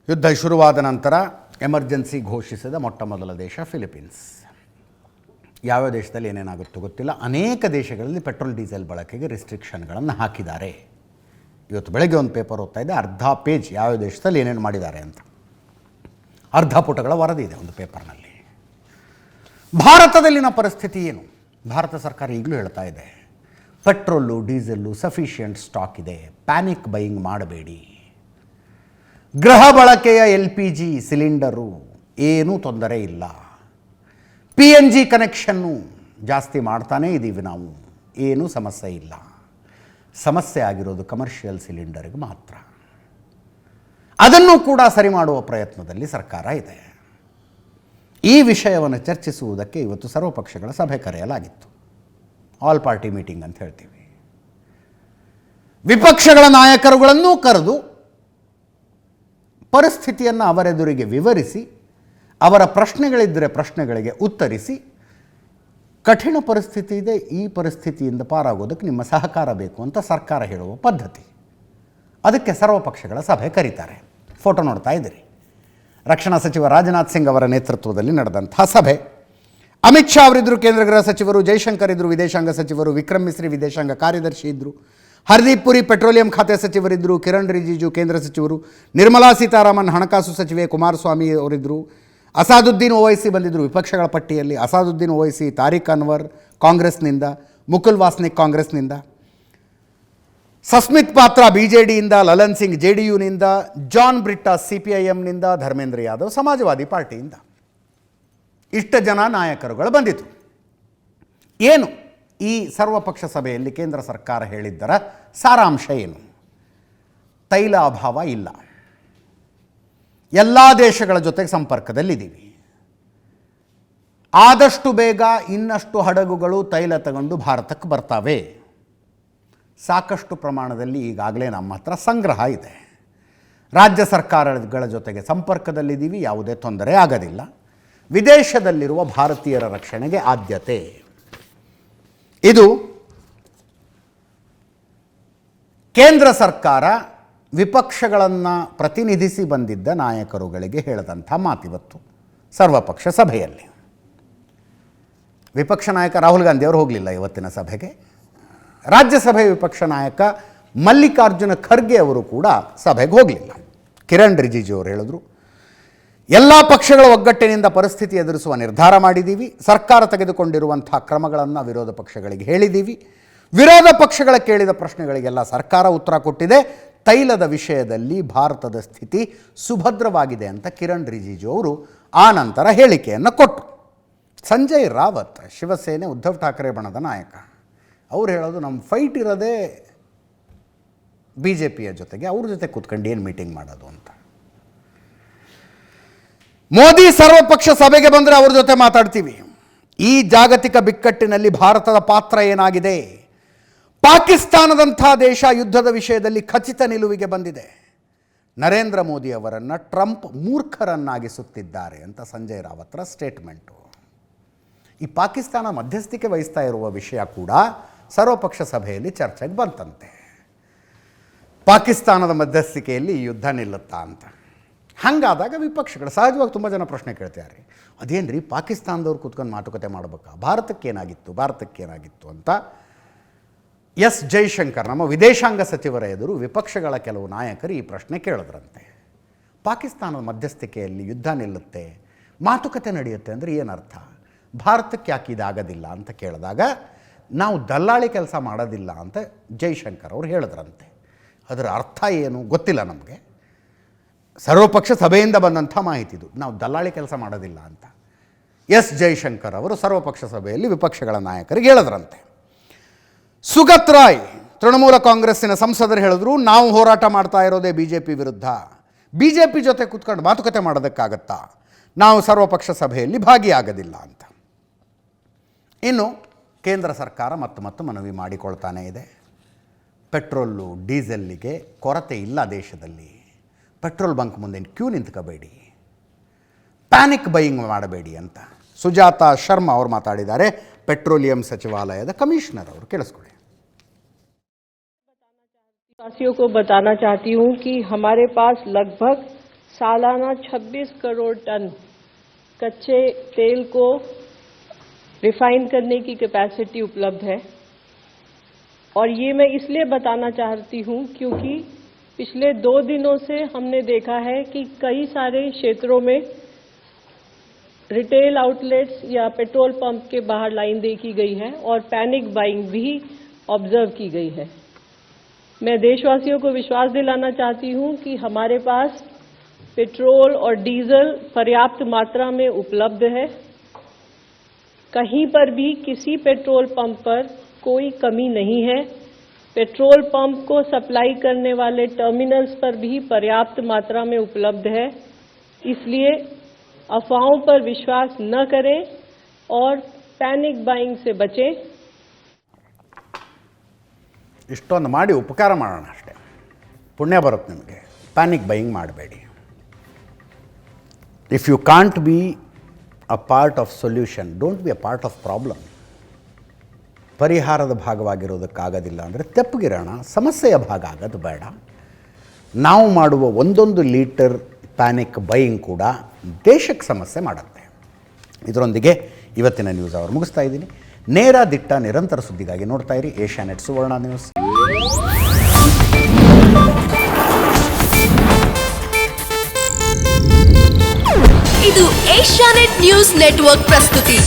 ಯುದ್ಧ ಶುರುವಾದ ನಂತರ ಎಮರ್ಜೆನ್ಸಿ ಘೋಷಿಸಿದ ಮೊಟ್ಟ ಮೊದಲ ದೇಶ ಫಿಲಿಪೀನ್ಸ್. ಯಾವ ದೇಶದಲ್ಲಿ ಏನೇನಾಗುತ್ತೋ ಗೊತ್ತಿಲ್ಲ. ಅನೇಕ ದೇಶಗಳಲ್ಲಿ ಪೆಟ್ರೋಲ್ ಡೀಸೆಲ್ ಬಳಕೆಗೆ ರಿಸ್ಟ್ರಿಕ್ಷನ್ಗಳನ್ನು ಹಾಕಿದ್ದಾರೆ. ಇವತ್ತು ಬೆಳಗ್ಗೆ ಒಂದು ಪೇಪರ್ ಓದ್ತಾ ಇದೆ, ಅರ್ಧ ಪೇಜ್ ಯಾವ ದೇಶದಲ್ಲಿ ಏನೇನು ಮಾಡಿದ್ದಾರೆ ಅಂತ, ಅರ್ಧ ಪುಟಗಳ ವರದಿ ಇದೆ ಒಂದು ಪೇಪರ್ನಲ್ಲಿ. ಭಾರತದಲ್ಲಿನ ಪರಿಸ್ಥಿತಿ ಏನು? ಭಾರತ ಸರ್ಕಾರ ಈಗಲೂ ಹೇಳ್ತಾ ಇದೆ, ಪೆಟ್ರೋಲು ಡೀಸೆಲ್ಲು ಸಫಿಷಿಯೆಂಟ್ ಸ್ಟಾಕ್ ಇದೆ, ಪ್ಯಾನಿಕ್ ಬೈಯಿಂಗ್ ಮಾಡಬೇಡಿ. ಗೃಹ ಬಳಕೆಯ LPG ಸಿಲಿಂಡರು ಏನೂ ತೊಂದರೆ ಇಲ್ಲ. PNG ಕನೆಕ್ಷನ್ನು ಜಾಸ್ತಿ ಮಾಡ್ತಾನೇ ಇದ್ದೀವಿ ನಾವು, ಏನೂ ಸಮಸ್ಯೆ ಇಲ್ಲ. ಸಮಸ್ಯೆ ಆಗಿರೋದು ಕಮರ್ಷಿಯಲ್ ಸಿಲಿಂಡರ್ಗೆ ಮಾತ್ರ. ಅದನ್ನು ಕೂಡ ಸರಿ ಮಾಡುವ ಪ್ರಯತ್ನದಲ್ಲಿ ಸರ್ಕಾರ ಇದೆ. ಈ ವಿಷಯವನ್ನು ಚರ್ಚಿಸುವುದಕ್ಕೆ ಇವತ್ತು ಸರ್ವಪಕ್ಷಗಳ ಸಭೆ ಕರೆಯಲಾಗಿತ್ತು. ಆಲ್ ಪಾರ್ಟಿ ಮೀಟಿಂಗ್ ಅಂತ ಹೇಳ್ತೀವಿ. ವಿಪಕ್ಷಗಳ ನಾಯಕರುಗಳನ್ನೂ ಕರೆದು ಪರಿಸ್ಥಿತಿಯನ್ನು ಅವರೆದುರಿಗೆ ವಿವರಿಸಿ, ಅವರ ಪ್ರಶ್ನೆಗಳಿದ್ದರೆ ಪ್ರಶ್ನೆಗಳಿಗೆ ಉತ್ತರಿಸಿ, ಕಠಿಣ ಪರಿಸ್ಥಿತಿ ಇದೆ, ಈ ಪರಿಸ್ಥಿತಿಯಿಂದ ಪಾರಾಗೋದಕ್ಕೆ ನಿಮ್ಮ ಸಹಕಾರ ಬೇಕು ಅಂತ ಸರ್ಕಾರ ಹೇಳುವ ಪದ್ಧತಿ. ಅದಕ್ಕೆ ಸರ್ವಪಕ್ಷಗಳ ಸಭೆ ಕರೀತಾರೆ. ಫೋಟೋ ನೋಡ್ತಾ ಇದ್ದೀರಿ. ರಕ್ಷಣಾ ಸಚಿವ ರಾಜನಾಥ್ ಸಿಂಗ್ ಅವರ ನೇತೃತ್ವದಲ್ಲಿ ನಡೆದಂತಹ ಸಭೆ. ಅಮಿತ್ ಶಾ ಅವರಿದ್ದರು, ಕೇಂದ್ರ ಗೃಹ ಸಚಿವರು, ಜೈಶಂಕರ್ ಇದ್ದರು, ವಿದೇಶಾಂಗ ಸಚಿವರು, ವಿಕ್ರಮ್ ಮಿಸ್ರಿ ವಿದೇಶಾಂಗ ಕಾರ್ಯದರ್ಶಿ ಇದ್ದರು, ಹರ್ದೀಪ್ ಪುರಿ ಪೆಟ್ರೋಲಿಯಂ ಖಾತೆ ಸಚಿವರಿದ್ದರು, ಕಿರಣ್ ರಿಜಿಜು ಕೇಂದ್ರ ಸಚಿವರು, ನಿರ್ಮಲಾ ಸೀತಾರಾಮನ್ ಹಣಕಾಸು ಸಚಿವೆ, ಕುಮಾರಸ್ವಾಮಿ ಅವರಿದ್ದರು, ಅಸಾದುದ್ದೀನ್ ಓವೈಸಿ ಬಂದಿದ್ದರು ವಿಪಕ್ಷಗಳ ಪಟ್ಟಿಯಲ್ಲಿ. ಅಸಾದುದ್ದೀನ್ ಓವೈಸಿ, ತಾರಿಕ್ ಅನ್ವರ್ ಕಾಂಗ್ರೆಸ್ನಿಂದ, ಮುಕುಲ್ ವಾಸ್ನಿಕ್ ಕಾಂಗ್ರೆಸ್ನಿಂದ, ಸಸ್ಮಿತ್ ಪಾತ್ರ BJDಯಿಂದ, ಲಲನ್ ಸಿಂಗ್ JDUನಿಂದ, ಜಾನ್ ಬ್ರಿಟ್ಟಾ CPIMನಿಂದ, ಧರ್ಮೇಂದ್ರ ಯಾದವ್ ಸಮಾಜವಾದಿ ಪಾರ್ಟಿಯಿಂದ. ಇಷ್ಟ ಜನ ನಾಯಕರುಗಳು ಬಂದಿತು. ಏನು ಈ ಸರ್ವಪಕ್ಷ ಸಭೆಯಲ್ಲಿ ಕೇಂದ್ರ ಸರ್ಕಾರ ಹೇಳಿದ್ದರ ಸಾರಾಂಶ ಏನು? ತೈಲ ಅಭಾವ ಇಲ್ಲ, ಎಲ್ಲ ದೇಶಗಳ ಜೊತೆಗೆ ಸಂಪರ್ಕದಲ್ಲಿದ್ದೀವಿ, ಆದಷ್ಟು ಬೇಗ ಇನ್ನಷ್ಟು ಹಡಗುಗಳು ತೈಲ ತಗೊಂಡು ಭಾರತಕ್ಕೆ ಬರ್ತವೆ, ಸಾಕಷ್ಟು ಪ್ರಮಾಣದಲ್ಲಿ ಈಗಾಗಲೇ ನಮ್ಮ ಹತ್ರ ಸಂಗ್ರಹ ಇದೆ, ರಾಜ್ಯ ಸರ್ಕಾರಗಳ ಜೊತೆಗೆ ಸಂಪರ್ಕದಲ್ಲಿದ್ದೀವಿ, ಯಾವುದೇ ತೊಂದರೆ ಆಗೋದಿಲ್ಲ, ವಿದೇಶದಲ್ಲಿರುವ ಭಾರತೀಯರ ರಕ್ಷಣೆಗೆ ಆದ್ಯತೆ. ಇದು ಕೇಂದ್ರ ಸರ್ಕಾರ ವಿಪಕ್ಷಗಳನ್ನು ಪ್ರತಿನಿಧಿಸಿ ಬಂದಿದ್ದ ನಾಯಕರುಗಳಿಗೆ ಹೇಳಿದಂಥ ಮಾತಿವತ್ತು ಸರ್ವಪಕ್ಷ ಸಭೆಯಲ್ಲಿ. ವಿಪಕ್ಷ ನಾಯಕ ರಾಹುಲ್ ಗಾಂಧಿ ಅವರು ಹೋಗಲಿಲ್ಲ ಇವತ್ತಿನ ಸಭೆಗೆ. ರಾಜ್ಯಸಭೆ ವಿಪಕ್ಷ ನಾಯಕ ಮಲ್ಲಿಕಾರ್ಜುನ ಖರ್ಗೆ ಅವರು ಕೂಡ ಸಭೆಗೆ ಹೋಗಲಿಲ್ಲ. ಕಿರಣ್ ರಿಜಿಜು ಅವರು ಹೇಳಿದ್ರು, ಎಲ್ಲ ಪಕ್ಷಗಳ ಒಗ್ಗಟ್ಟಿನಿಂದ ಪರಿಸ್ಥಿತಿ ಎದುರಿಸುವ ನಿರ್ಧಾರ ಮಾಡಿದ್ದೀವಿ, ಸರ್ಕಾರ ತೆಗೆದುಕೊಂಡಿರುವಂಥ ಕ್ರಮಗಳನ್ನು ವಿರೋಧ ಪಕ್ಷಗಳಿಗೆ ಹೇಳಿದ್ದೀವಿ, ವಿರೋಧ ಪಕ್ಷಗಳ ಕೇಳಿದ ಪ್ರಶ್ನೆಗಳಿಗೆಲ್ಲ ಸರ್ಕಾರ ಉತ್ತರ ಕೊಟ್ಟಿದೆ, ತೈಲದ ವಿಷಯದಲ್ಲಿ ಭಾರತದ ಸ್ಥಿತಿ ಸುಭದ್ರವಾಗಿದೆ ಅಂತ ಕಿರಣ್ ರಿಜಿಜು ಅವರು ಆ ನಂತರ ಹೇಳಿಕೆಯನ್ನು ಕೊಟ್ಟರು. ಸಂಜಯ್ ರಾವತ್, ಶಿವಸೇನೆ ಉದ್ಧವ್ ಠಾಕ್ರೆ ಬಣದ ನಾಯಕ, ಅವ್ರು ಹೇಳೋದು ನಮ್ಮ ಫೈಟ್ ಇರೋದೇ BJPಯ ಜೊತೆಗೆ, ಅವ್ರ ಜೊತೆ ಕೂತ್ಕೊಂಡು ಏನು ಮೀಟಿಂಗ್ ಮಾಡೋದು ಅಂತ. ಮೋದಿ ಸರ್ವಪಕ್ಷ ಸಭೆಗೆ ಬಂದರೆ ಅವ್ರ ಜೊತೆ ಮಾತಾಡ್ತೀವಿ. ಈ ಜಾಗತಿಕ ಬಿಕ್ಕಟ್ಟಿನಲ್ಲಿ ಭಾರತದ ಪಾತ್ರ ಏನಾಗಿದೆ? ಪಾಕಿಸ್ತಾನದಂಥ ದೇಶ ಯುದ್ಧದ ವಿಷಯದಲ್ಲಿ ಖಚಿತ ನಿಲುವಿಗೆ ಬಂದಿದೆ. ನರೇಂದ್ರ ಮೋದಿ ಅವರನ್ನು ಟ್ರಂಪ್ ಮೂರ್ಖರನ್ನಾಗಿಸುತ್ತಿದ್ದಾರೆ ಅಂತ ಸಂಜಯ್ ರಾವತ್ರ ಸ್ಟೇಟ್ಮೆಂಟು. ಈ ಪಾಕಿಸ್ತಾನ ಮಧ್ಯಸ್ಥಿಕೆ ವಹಿಸ್ತಾ ಇರುವ ವಿಷಯ ಕೂಡ ಸರ್ವಪಕ್ಷ ಸಭೆಯಲ್ಲಿ ಚರ್ಚೆಗೆ ಬಂತಂತೆ. ಪಾಕಿಸ್ತಾನದ ಮಧ್ಯಸ್ಥಿಕೆಯಲ್ಲಿ ಈ ಯುದ್ಧ ನಿಲ್ಲುತ್ತಾ ಅಂತ. ಹಾಗಾದಾಗ ವಿಪಕ್ಷಗಳು ಸಹಜವಾಗಿ ತುಂಬ ಜನ ಪ್ರಶ್ನೆ ಕೇಳ್ತಾರೆ, ಅದೇನು ರೀ ಪಾಕಿಸ್ತಾನದವ್ರು ಕೂತ್ಕೊಂಡು ಮಾತುಕತೆ ಮಾಡಬೇಕಾ, ಭಾರತಕ್ಕೇನಾಗಿತ್ತು ಅಂತ ಎಸ್ ಜೈಶಂಕರ್ ನಮ್ಮ ವಿದೇಶಾಂಗ ಸಚಿವರ ಎದುರು ವಿಪಕ್ಷಗಳ ಕೆಲವು ನಾಯಕರು ಈ ಪ್ರಶ್ನೆ ಕೇಳಿದ್ರಂತೆ. ಪಾಕಿಸ್ತಾನದ ಮಧ್ಯಸ್ಥಿಕೆಯಲ್ಲಿ ಯುದ್ಧ ನಿಲ್ಲುತ್ತೆ, ಮಾತುಕತೆ ನಡೆಯುತ್ತೆ ಅಂದರೆ ಏನರ್ಥ? ಭಾರತಕ್ಕೆ ಯಾಕೆ ಇದಾಗೋದಿಲ್ಲ ಅಂತ ಕೇಳಿದಾಗ, ನಾವು ದಲ್ಲಾಳಿ ಕೆಲಸ ಮಾಡೋದಿಲ್ಲ ಅಂತ ಜೈಶಂಕರ್ ಅವರು ಹೇಳಿದ್ರಂತೆ. ಅದರ ಅರ್ಥ ಏನು ಗೊತ್ತಿಲ್ಲ ನಮಗೆ. ಸರ್ವಪಕ್ಷ ಸಭೆಯಿಂದ ಬಂದಂಥ ಮಾಹಿತಿದು, ನಾವು ದಲ್ಲಾಳಿ ಕೆಲಸ ಮಾಡೋದಿಲ್ಲ ಅಂತ ಎಸ್ ಜೈಶಂಕರ್ ಅವರು ಸರ್ವಪಕ್ಷ ಸಭೆಯಲ್ಲಿ ವಿಪಕ್ಷಗಳ ನಾಯಕರಿಗೆ ಹೇಳಿದ್ರಂತೆ. ಸುಗತ್ ರಾಯ್ ತೃಣಮೂಲ ಕಾಂಗ್ರೆಸ್ಸಿನ ಸಂಸದರು ಹೇಳಿದ್ರು, ನಾವು ಹೋರಾಟ ಮಾಡ್ತಾ ಇರೋದೇ BJP ವಿರುದ್ಧ, BJP ಜೊತೆ ಕೂತ್ಕೊಂಡು ಮಾತುಕತೆ ಮಾಡೋದಕ್ಕಾಗತ್ತಾ, ನಾವು ಸರ್ವಪಕ್ಷ ಸಭೆಯಲ್ಲಿ ಭಾಗಿಯಾಗೋದಿಲ್ಲ ಅಂತ. ಇನ್ನು ಕೇಂದ್ರ ಸರ್ಕಾರ ಮತ್ತೆ ಮನವಿ ಮಾಡಿಕೊಳ್ತಾನೇ ಇದೆ. ಪೆಟ್ರೋಲು ಡೀಸೆಲ್ಲಿಗೆ ಕೊರತೆ ಇಲ್ಲ ದೇಶದಲ್ಲಿ, ಪೆಟ್ರೋಲ್ ಬಂಕ್ ಮುಂದೆ ಕ್ಯೂ ನಿಂತ್ಕೋಬೇಡಿ, ಪ್ಯಾನಿಕ್ ಬೈಯಿಂಗ್ ಮಾಡಬೇಡಿ ಅಂತ ಸುಜಾತಾ ಶರ್ಮಾ ಅವರು ಮಾತಾಡಿದ್ದಾರೆ. ಪೆಟ್ರೋಲಿಯಂ ಸಚಿವಾಲಯದ ಕಮಿಷನರ್ ಅವರು, ಕೇಳಿಸ್ಕೊಳ್ಳಿ. वासियों को बताना चाहती हूं कि हमारे पास लगभग सालाना 26 करोड़ टन कच्चे तेल को रिफाइन करने की कैपेसिटी उपलब्ध है। और ये मैं इसलिए बताना चाहती हूं क्योंकि पिछले 2 दिनों से हमने देखा है कि कई सारे क्षेत्रों में रिटेल आउटलेट्स या पेट्रोल पंप के बाहर लाइन देखी गई है और पैनिक बाइंग भी ऑब्जर्व की गई है। मैं देशवासियों को विश्वास दिलाना चाहती हूं कि हमारे पास पेट्रोल और डीजल पर्याप्त मात्रा में उपलब्ध है। कहीं पर भी किसी पेट्रोल पंप पर कोई कमी नहीं है। पेट्रोल पंप को सप्लाई करने वाले टर्मिनल्स पर भी पर्याप्त मात्रा में उपलब्ध है। इसलिए अफवाहों पर विश्वास न करें और पैनिक बाइंग से बचें। ಇಷ್ಟೊಂದು ಮಾಡಿ ಉಪಕಾರ ಮಾಡೋಣ ಅಷ್ಟೇ, ಪುಣ್ಯ ಬರುತ್ತೆ ನಿಮಗೆ. ಪ್ಯಾನಿಕ್ ಬೈಯಿಂಗ್ ಮಾಡಬೇಡಿ. If you can't be a part of solution, don't be a part of problem. ಪರಿಹಾರದ ಭಾಗವಾಗಿರೋದಕ್ಕಾಗೋದಿಲ್ಲ ಅಂದರೆ ತೆಪ್ಪಗಿರೋಣ, ಸಮಸ್ಯೆಯ ಭಾಗ ಆಗೋದು ಬೇಡ. ನಾವು ಮಾಡುವ ಒಂದೊಂದು ಲೀಟರ್ ಪ್ಯಾನಿಕ್ ಬೈಯಿಂಗ್ ಕೂಡ ದೇಶಕ್ಕೆ ಸಮಸ್ಯೆ ಮಾಡುತ್ತೆ. ಇದರೊಂದಿಗೆ ಇವತ್ತಿನ ನ್ಯೂಸ್ ಅವರು ಮುಗಿಸ್ತಾ ಇದ್ದೀನಿ. ನೇರ ದಿಟ್ಟ ನಿರಂತರ ಸುದ್ದಿಗಾಗಿ ನೋಡ್ತಾ ಇರಿ ಏಷ್ಯಾನೆಟ್ ಸುವರ್ಣ ನ್ಯೂಸ್. ಇದು ಏಷ್ಯಾನೆಟ್ ನ್ಯೂಸ್ ನೆಟ್ವರ್ಕ್ ಪ್ರಸ್ತುತಿ.